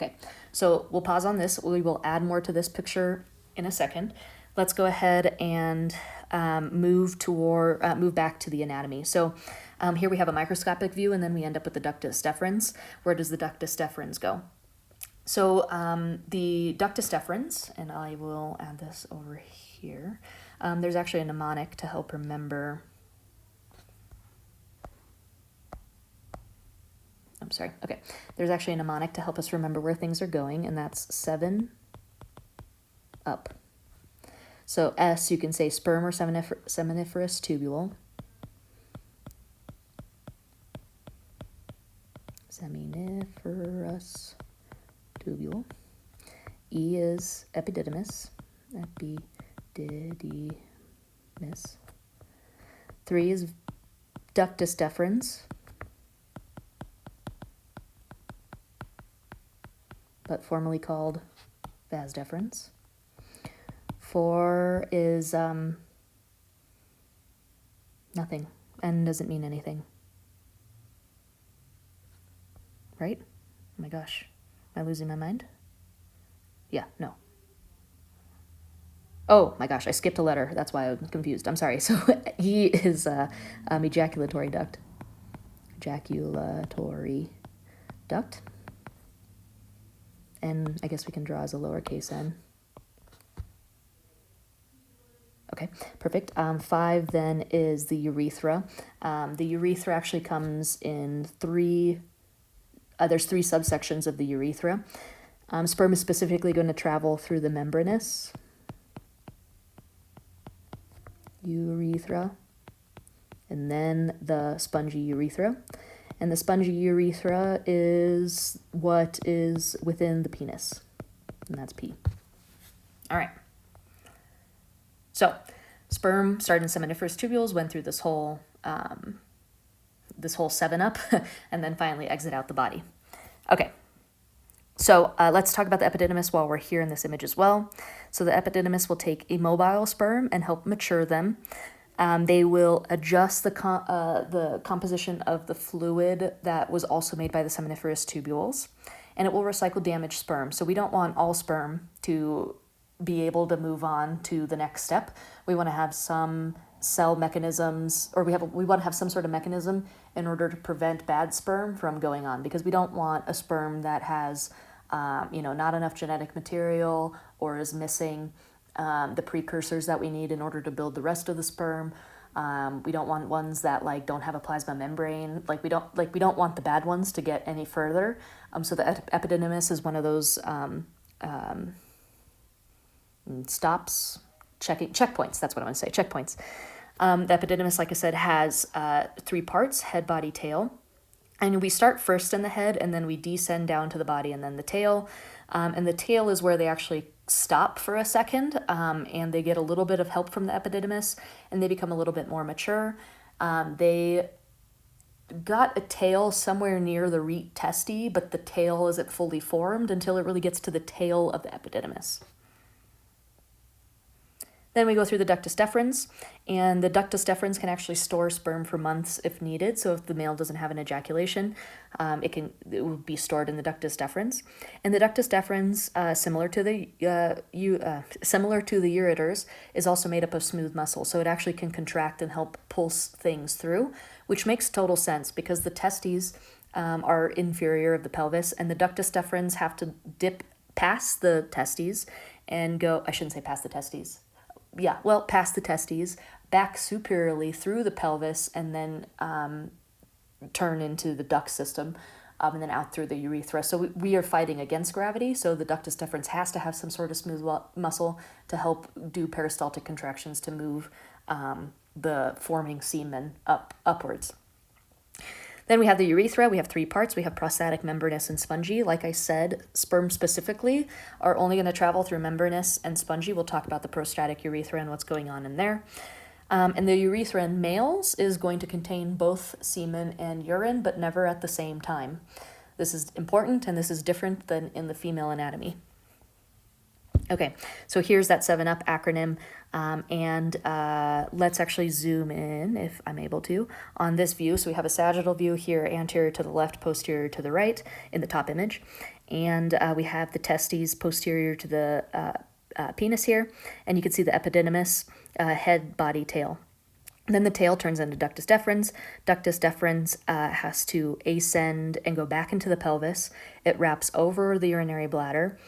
Okay, so we'll pause on this. We will add more to this picture in a second. Let's go ahead and move back to the anatomy. So here we have a microscopic view, and then we end up with the ductus deferens. Where does the ductus deferens go? So the ductus deferens, and I will add this over here. There's actually a mnemonic to help remember. I'm sorry. Okay. There's actually a mnemonic to help us remember where things are going, and that's 7 up. So S, you can say sperm or seminiferous tubule. Seminiferous tubule. E is epididymis. Epididymis. 3 is ductus deferens. But formerly called vas deferens. 4 is nothing. N doesn't mean anything. Right? Oh my gosh. Am I losing my mind? Yeah, no. Oh my gosh, I skipped a letter. That's why I'm confused. I'm sorry. So E is ejaculatory duct. Ejaculatory duct. And I guess we can draw as a lowercase n. Okay, perfect. 5 then is the urethra. The urethra actually comes in there's 3 subsections of the urethra. Sperm is specifically going to travel through the membranous urethra, and then the spongy urethra. And the spongy urethra is what is within the penis, and that's P. All right. So, sperm started in seminiferous tubules, went through this whole 7 up, and then finally exit out the body. Okay. So let's talk about the epididymis while we're here in this image as well. So the epididymis will take immobile sperm and help mature them. They will adjust the composition of the fluid that was also made by the seminiferous tubules, and it will recycle damaged sperm. So we don't want all sperm to be able to move on to the next step. We want to have some cell mechanisms, or we want to have some sort of mechanism in order to prevent bad sperm from going on, because we don't want a sperm that has not enough genetic material or is missing the precursors that we need in order to build the rest of the sperm. We don't want ones that don't have a plasma membrane. We don't want the bad ones to get any further. So the epididymis is one of those checkpoints. That's what I want to say. Checkpoints. The epididymis, like I said, has 3 parts: head, body, tail. And we start first in the head, and then we descend down to the body, and then the tail. And the tail is where they actually stop for a second, and they get a little bit of help from the epididymis, and they become a little bit more mature. They got a tail somewhere near the rete testi, but the tail isn't fully formed until it really gets to the tail of the epididymis. Then we go through the ductus deferens, and the ductus deferens can actually store sperm for months if needed. So if the male doesn't have an ejaculation, it will be stored in the ductus deferens. And the ductus deferens, similar to the ureters, is also made up of smooth muscle. So it actually can contract and help pulse things through, which makes total sense because the testes are inferior of the pelvis, and the ductus deferens have to dip past the testes and go. I shouldn't say past the testes. Past the testes, back superiorly through the pelvis, and then turn into the duct system, and then out through the urethra. So we are fighting against gravity, so the ductus deferens has to have some sort of smooth muscle to help do peristaltic contractions to move the forming semen upwards. Then we have the urethra. We have 3 parts. We have prostatic, membranous, and spongy. Like I said, sperm specifically are only going to travel through membranous and spongy. We'll talk about the prostatic urethra and what's going on in there. And the urethra in males is going to contain both semen and urine, but never at the same time. This is important, and this is different than in the female anatomy. Okay, so here's that 7-Up acronym, and let's actually zoom in, if I'm able to, on this view. So we have a sagittal view here, anterior to the left, posterior to the right, in the top image. and we have the testes posterior to the penis here, and you can see the epididymis, head, body, tail. And then the tail turns into ductus deferens. Ductus deferens has to ascend and go back into the pelvis. It wraps over the urinary bladder,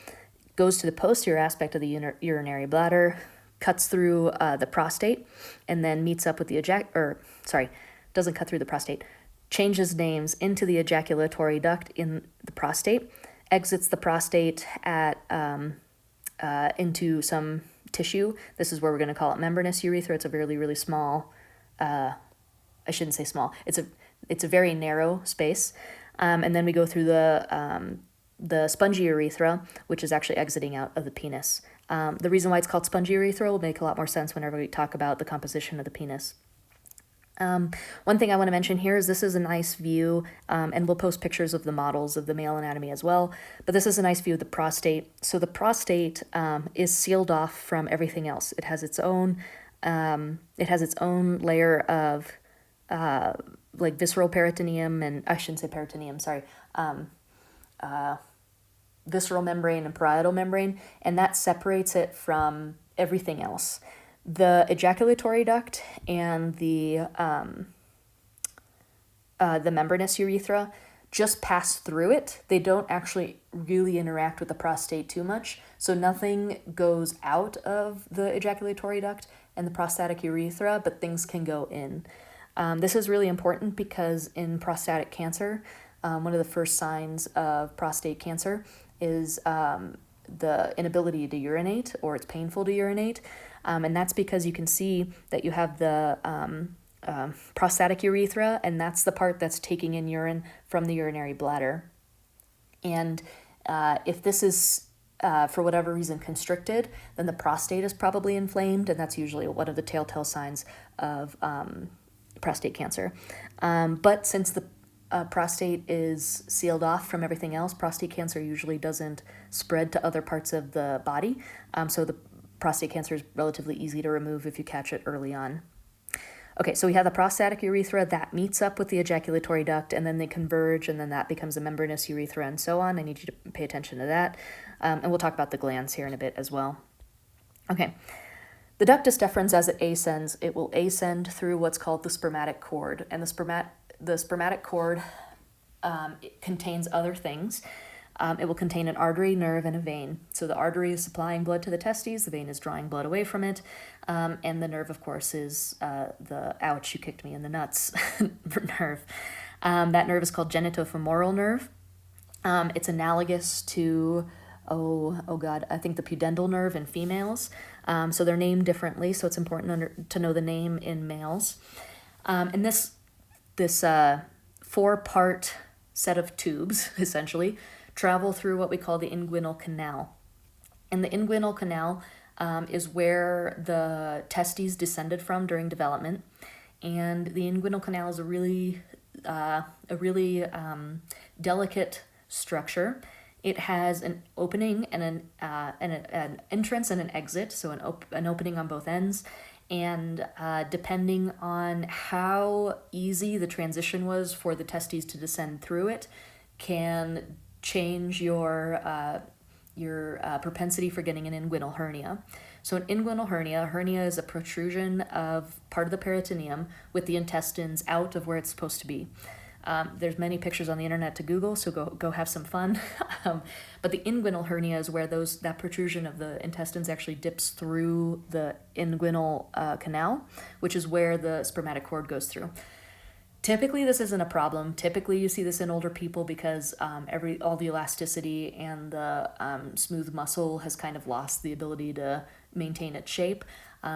goes to the posterior aspect of the urinary bladder, cuts through the prostate, and then meets up with the doesn't cut through the prostate, changes names into the ejaculatory duct in the prostate, exits the prostate at into some tissue. This is where we're going to call it membranous urethra. It's a really, really small, I shouldn't say small, it's a very narrow space. And then we go through the spongy urethra, which is actually exiting out of the penis. The reason why it's called spongy urethra will make a lot more sense whenever we talk about the composition of the penis. One thing I want to mention here is this is a nice view, and we'll post pictures of the models of the male anatomy as well, but this is a nice view of the prostate. So the prostate is sealed off from everything else. It has its own layer of like visceral peritoneum, and I shouldn't say peritoneum, sorry, visceral membrane and parietal membrane, and that separates it from everything else. The ejaculatory duct and the membranous urethra just pass through it. They don't actually really interact with the prostate too much, so nothing goes out of the ejaculatory duct and the prostatic urethra, but things can go in. This is really important because in prostatic cancer, one of the first signs of prostate cancer is the inability to urinate, or it's painful to urinate. And that's because you can see that you have the prostatic urethra, and that's the part that's taking in urine from the urinary bladder. And if this is, for whatever reason, constricted, then the prostate is probably inflamed, and that's usually one of the telltale signs of prostate cancer. But since the prostate is sealed off from everything else, prostate cancer usually doesn't spread to other parts of the body, so the prostate cancer is relatively easy to remove if you catch it early on. Okay, so we have the prostatic urethra that meets up with the ejaculatory duct, and then they converge, and then that becomes a membranous urethra, and so on. I need you to pay attention to that, and we'll talk about the glands here in a bit as well. Okay, the ductus deferens, as it ascends, it will ascend through what's called the spermatic cord, and the spermatic cord it contains other things. It will contain an artery, nerve, and a vein. So the artery is supplying blood to the testes, the vein is drawing blood away from it, and the nerve, of course, is the ouch, you kicked me in the nuts nerve. That nerve is called genitofemoral nerve. It's analogous to, I think the pudendal nerve in females. So they're named differently, so it's important to know the name in males. And this 4-part set of tubes, essentially, travel through what we call the inguinal canal. And the inguinal canal is where the testes descended from during development. And the inguinal canal is a really delicate structure. It has an opening and an entrance and an exit, so an opening on both ends. And depending on how easy the transition was for the testes to descend through it, can change your propensity for getting an inguinal hernia. So an inguinal hernia is a protrusion of part of the peritoneum with the intestines out of where it's supposed to be. There's many pictures on the internet to Google, so go have some fun. But the inguinal hernia is where that protrusion of the intestines actually dips through the inguinal canal, which is where the spermatic cord goes through. Typically, this isn't a problem. Typically, you see this in older people because all the elasticity and the smooth muscle has kind of lost the ability to maintain its shape.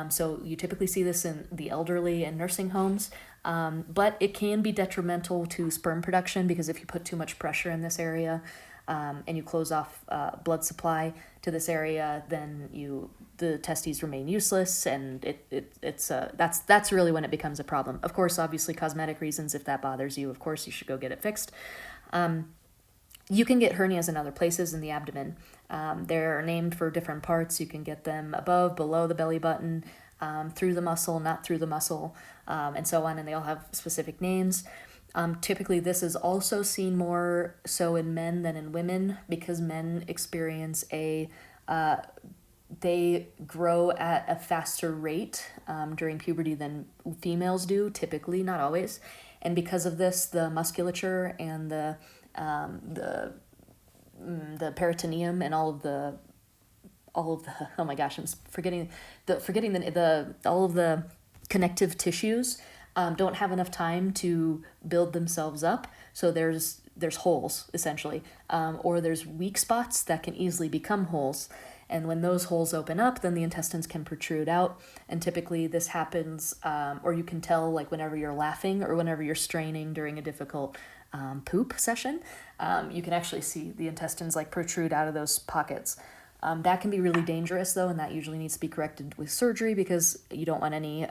So you typically see this in the elderly and nursing homes, but it can be detrimental to sperm production because if you put too much pressure in this area and you close off blood supply to this area, then the testes remain useless, and that's really when it becomes a problem. Of course, obviously, cosmetic reasons, if that bothers you, of course, you should go get it fixed. You can get hernias in other places in the abdomen. They're named for different parts. You can get them above, below the belly button, through the muscle, not through the muscle, and so on, and they all have specific names. Typically, this is also seen more so in men than in women because men experience they grow at a faster rate during puberty than females do, typically, not always. And because of this, the musculature and the peritoneum and all of the oh my gosh, I'm forgetting the all of the connective tissues don't have enough time to build themselves up. So there's holes essentially, or there's weak spots that can easily become holes. And when those holes open up, then the intestines can protrude out. And typically this happens, or you can tell like whenever you're laughing or whenever you're straining during a difficult poop session, you can actually see the intestines like protrude out of those pockets. That can be really dangerous though, and that usually needs to be corrected with surgery because you don't want any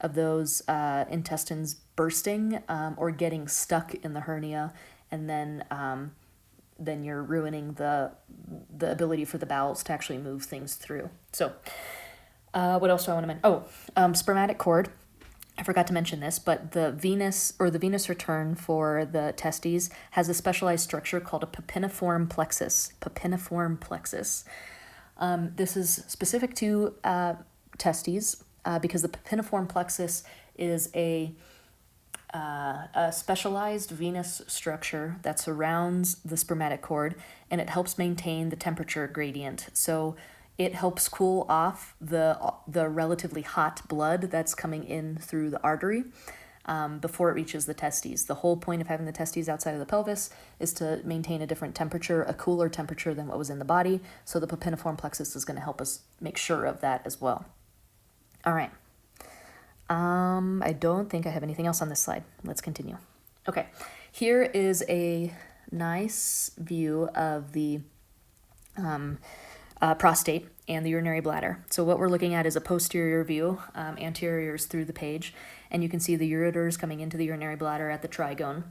of those intestines bursting or getting stuck in the hernia, and then you're ruining the ability for the bowels to actually move things through. So, what else do I want to mention? Spermatic cord. I forgot to mention this, but the venous return for the testes has a specialized structure called a papiniform plexus. Papiniform plexus. This is specific to testes because the papiniform plexus is a specialized venous structure that surrounds the spermatic cord, and it helps maintain the temperature gradient. So it helps cool off the relatively hot blood that's coming in through the artery before it reaches the testes. The whole point of having the testes outside of the pelvis is to maintain a different temperature, a cooler temperature than what was in the body. So the papiniform plexus is going to help us make sure of that as well. All right. I don't think I have anything else on this slide. Let's continue. Okay, here is a nice view of the prostate and the urinary bladder. So what we're looking at is a posterior view, anterior is through the page, and you can see the ureters coming into the urinary bladder at the trigone.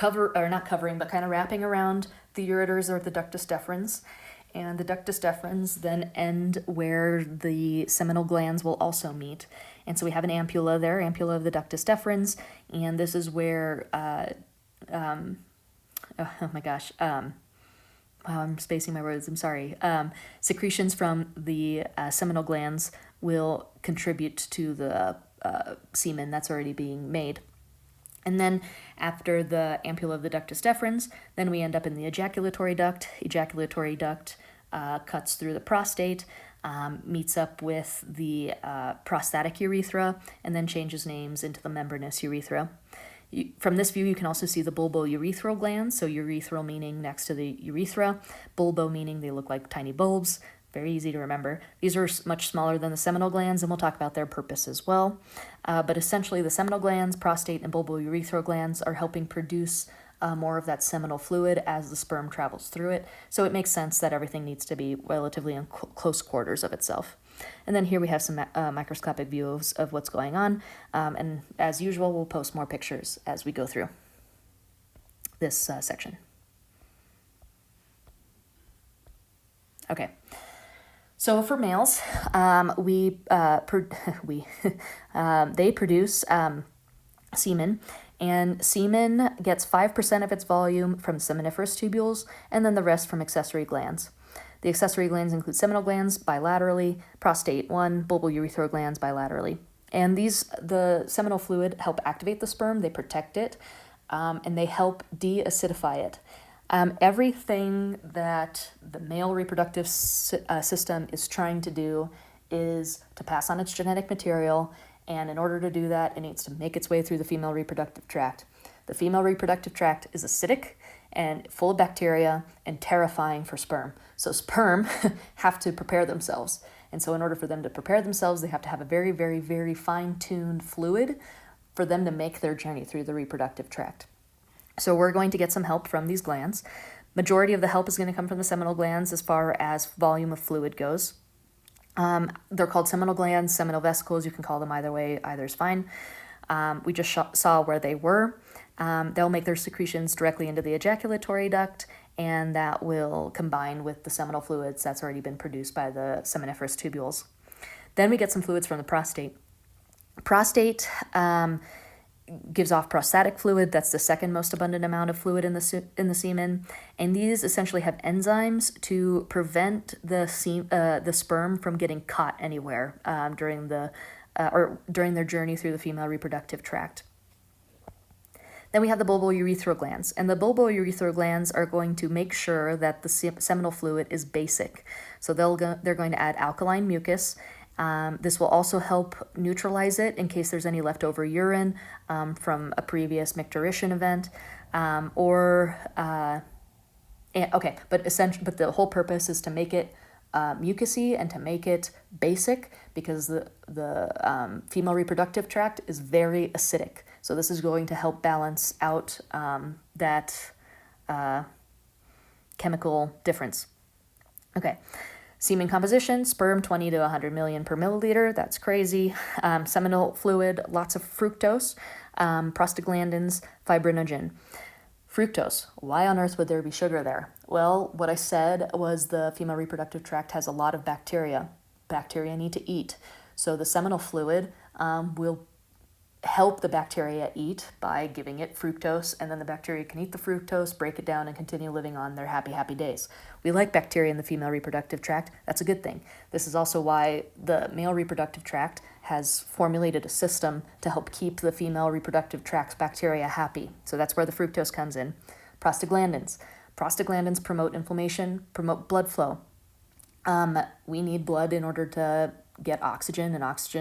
Not covering, but kind of wrapping around the ureters or the ductus deferens. And the ductus deferens then end where the seminal glands will also meet. And so we have an ampulla there, ampulla of the ductus deferens, and this is where, oh my gosh, wow, I'm spacing my words, I'm sorry. Secretions from the seminal glands will contribute to the semen that's already being made. And then after the ampulla of the ductus deferens, then we end up in the ejaculatory duct. Ejaculatory duct cuts through the prostate, meets up with the prostatic urethra, and then changes names into the membranous urethra. From this view, you can also see the bulbourethral glands, so urethral meaning next to the urethra, bulbo meaning they look like tiny bulbs, very easy to remember. These are much smaller than the seminal glands, and we'll talk about their purpose as well. But essentially, the seminal glands, prostate, and bulbourethral glands are helping produce more of that seminal fluid as the sperm travels through it. So it makes sense that everything needs to be relatively in close quarters of itself. And then here we have some microscopic views of what's going on. And as usual, we'll post more pictures as we go through this section. Okay. So for males, they produce semen, and semen gets 5% of its volume from seminiferous tubules, and then the rest from accessory glands. The accessory glands include seminal glands bilaterally, prostate 1, bulbourethral glands bilaterally. And the seminal fluid help activate the sperm, they protect it, and they help de-acidify it. Everything that the male reproductive system is trying to do is to pass on its genetic material, and in order to do that, it needs to make its way through the female reproductive tract. The female reproductive tract is acidic and full of bacteria and terrifying for sperm. So sperm have to prepare themselves. And so in order for them to prepare themselves, they have to have a very, very, very fine-tuned fluid for them to make their journey through the reproductive tract. So we're going to get some help from these glands. Majority of the help is going to come from the seminal glands as far as volume of fluid goes. They're called seminal glands, seminal vesicles. You can call them either way. Either is fine. We just saw where they were. They'll make their secretions directly into the ejaculatory duct, and that will combine with the seminal fluids that's already been produced by the seminiferous tubules. Then we get some fluids from the prostate. Prostate gives off prostatic fluid. That's the second most abundant amount of fluid in the semen, and these essentially have enzymes to prevent the sperm from getting caught anywhere during their journey through the female reproductive tract. Then we have the bulbourethral glands, and the bulbourethral glands are going to make sure that the seminal fluid is basic. So they're going to add alkaline mucus. This will also help neutralize it in case there's any leftover urine from a previous micturition event, but the whole purpose is to make it mucousy and to make it basic, because the female reproductive tract is very acidic. So this is going to help balance out that chemical difference. Okay. Semen composition, sperm 20 to 100 million per milliliter. That's crazy. Seminal fluid, lots of fructose, prostaglandins, fibrinogen. Fructose. Why on earth would there be sugar there? Well, what I said was the female reproductive tract has a lot of bacteria. Bacteria need to eat. So the seminal fluid will help the bacteria eat by giving it fructose, and then the bacteria can eat the fructose, break it down, and continue living on their happy days. We like bacteria in the female reproductive tract. That's a good thing. This is also why the male reproductive tract has formulated a system to help keep the female reproductive tract's bacteria happy. So that's where the fructose comes in. Prostaglandins. Prostaglandins promote inflammation, promote blood flow. We need blood in order to get oxygen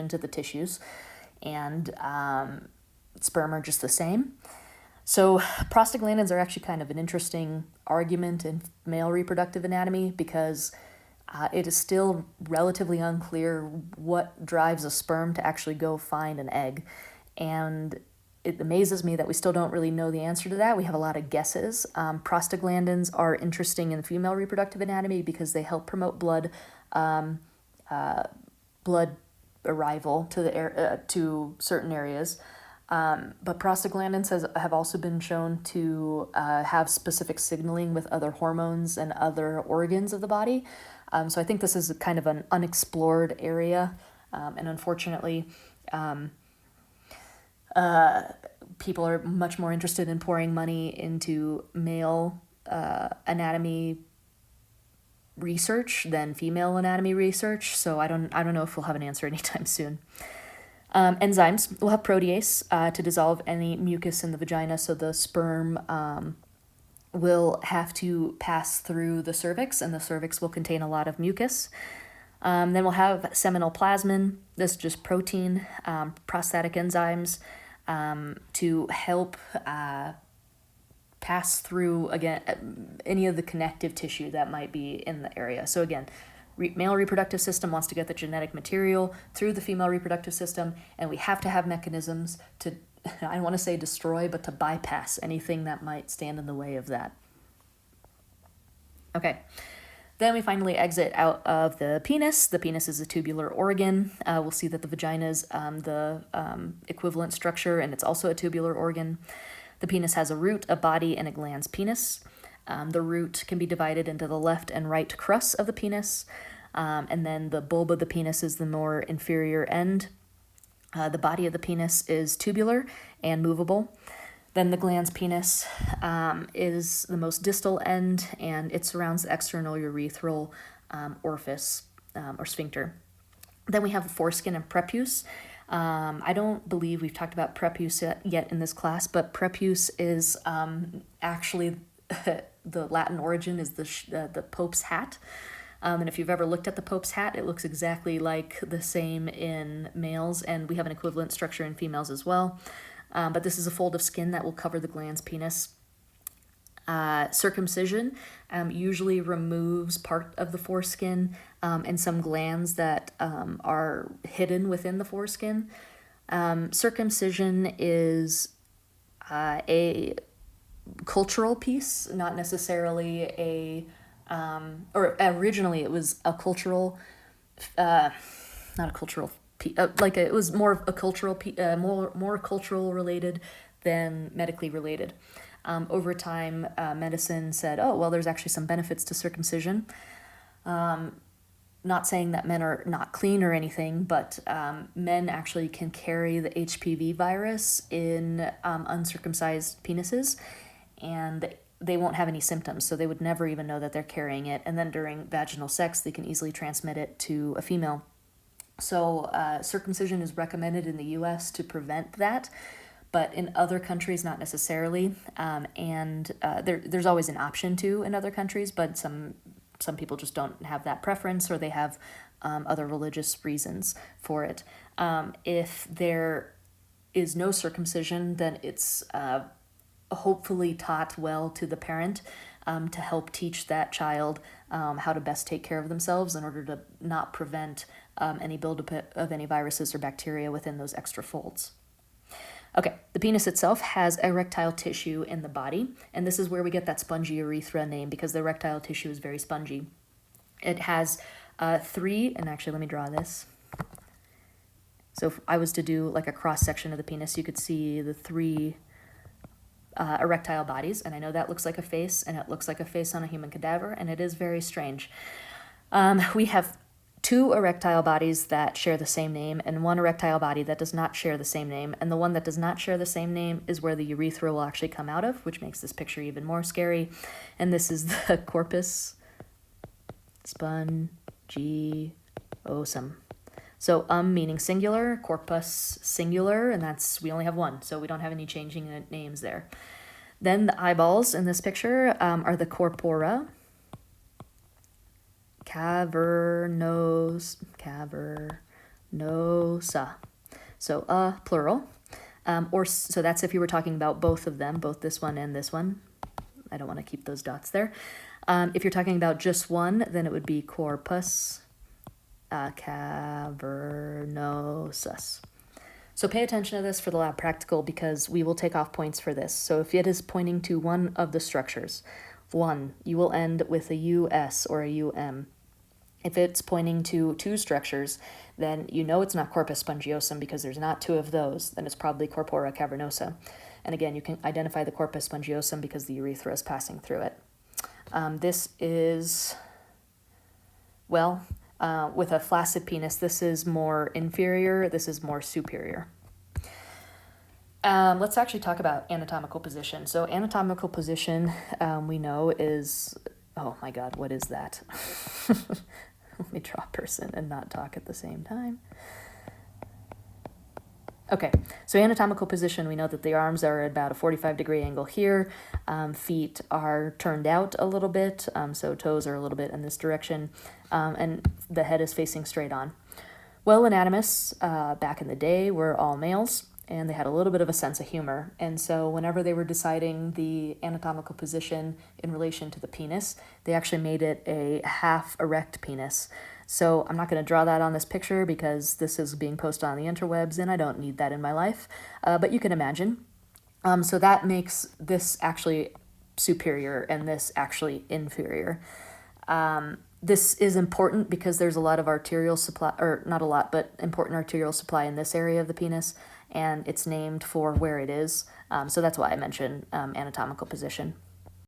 to the tissues. And sperm are just the same. So prostaglandins are actually kind of an interesting argument in male reproductive anatomy, because it is still relatively unclear what drives a sperm to actually go find an egg. And it amazes me that we still don't really know the answer to that. We have a lot of guesses. Prostaglandins are interesting in female reproductive anatomy because they help promote blood arrival to the to certain areas, but prostaglandins have also been shown to have specific signaling with other hormones and other organs of the body. So I think this is kind of an unexplored area, and unfortunately, people are much more interested in pouring money into male anatomy research than female anatomy research, so I don't know if we'll have an answer anytime soon. Enzymes. We'll have protease to dissolve any mucus in the vagina, so the sperm will have to pass through the cervix, and the cervix will contain a lot of mucus. Then we'll have seminal plasmin. This is just protein, prostatic enzymes to help pass through, again, any of the connective tissue that might be in the area. So again, male reproductive system wants to get the genetic material through the female reproductive system, and we have to have mechanisms to, I don't want to say destroy, but to bypass anything that might stand in the way of that. Okay, then we finally exit out of the penis. The penis is a tubular organ. We'll see that the vagina is the equivalent structure, and it's also a tubular organ. The penis has a root, a body, and a glans penis. The root can be divided into the left and right crus of the penis, and then the bulb of the penis is the more inferior end. The body of the penis is tubular and movable. Then the glans penis is the most distal end, and it surrounds the external urethral orifice or sphincter. Then we have the foreskin and prepuce. I don't believe we've talked about prepuce yet in this class, but prepuce is actually the Latin origin is the Pope's hat. And if you've ever looked at the Pope's hat, it looks exactly like the same in males, and we have an equivalent structure in females as well. But this is a fold of skin that will cover the glans penis. Circumcision usually removes part of the foreskin and some glands that are hidden within the foreskin. Circumcision is a cultural piece, not necessarily or originally it was a cultural, not a cultural piece, it was more of a cultural, more cultural related than medically related. Over time, medicine said, oh, well, there's actually some benefits to circumcision. not saying that men are not clean or anything, but men actually can carry the HPV virus in uncircumcised penises, and they won't have any symptoms, so they would never even know that they're carrying it. And then during vaginal sex, they can easily transmit it to a female. So circumcision is recommended in the US to prevent that, but in other countries, not necessarily. There's always an option to in other countries, but some people just don't have that preference, or they have other religious reasons for it. If there is no circumcision, then it's hopefully taught well to the parent to help teach that child how to best take care of themselves in order to not prevent any buildup of any viruses or bacteria within those extra folds. Okay, the penis itself has erectile tissue in the body, and this is where we get that spongy urethra name, because the erectile tissue is very spongy. It has three, and actually let me draw this. So if I was to do like a cross section of the penis, you could see the three erectile bodies, and I know that looks like a face, and it looks like a face on a human cadaver, and it is very strange. We have two erectile bodies that share the same name, and one erectile body that does not share the same name, and the one that does not share the same name is where the urethra will actually come out of, which makes this picture even more scary. And this is the corpus spongiosum. So meaning singular, corpus singular, and that's, we only have one, so we don't have any changing names there. Then the eyeballs in this picture are the corpora cavernosa. So plural. So that's if you were talking about both of them, both this one and this one. I don't want to keep those dots there. If you're talking about just one, then it would be corpus cavernosus. So pay attention to this for the lab practical, because we will take off points for this. So if it is pointing to one of the structures, one, you will end with a US or a UM. If it's pointing to two structures, then you know it's not corpus spongiosum, because there's not two of those. Then it's probably corpora cavernosa. And again, you can identify the corpus spongiosum because the urethra is passing through it. This is, well, with a flaccid penis, this is more inferior, this is more superior. Let's actually talk about anatomical position. So anatomical position, we know is, oh my God, what is that? Let me draw a person and not talk at the same time. Okay, so anatomical position, we know that the arms are at about a 45-degree angle here. Feet are turned out a little bit, so toes are a little bit in this direction, and the head is facing straight on. Well, anatomists back in the day were all males, and they had a little bit of a sense of humor. And so whenever they were deciding the anatomical position in relation to the penis, they actually made it a half erect penis. So I'm not going to draw that on this picture because this is being posted on the interwebs and I don't need that in my life, but you can imagine. So that makes this actually superior and this actually inferior. This is important because there's a lot of arterial supply, or not a lot, but important arterial supply in this area of the penis, and it's named for where it is. So that's why I mentioned anatomical position.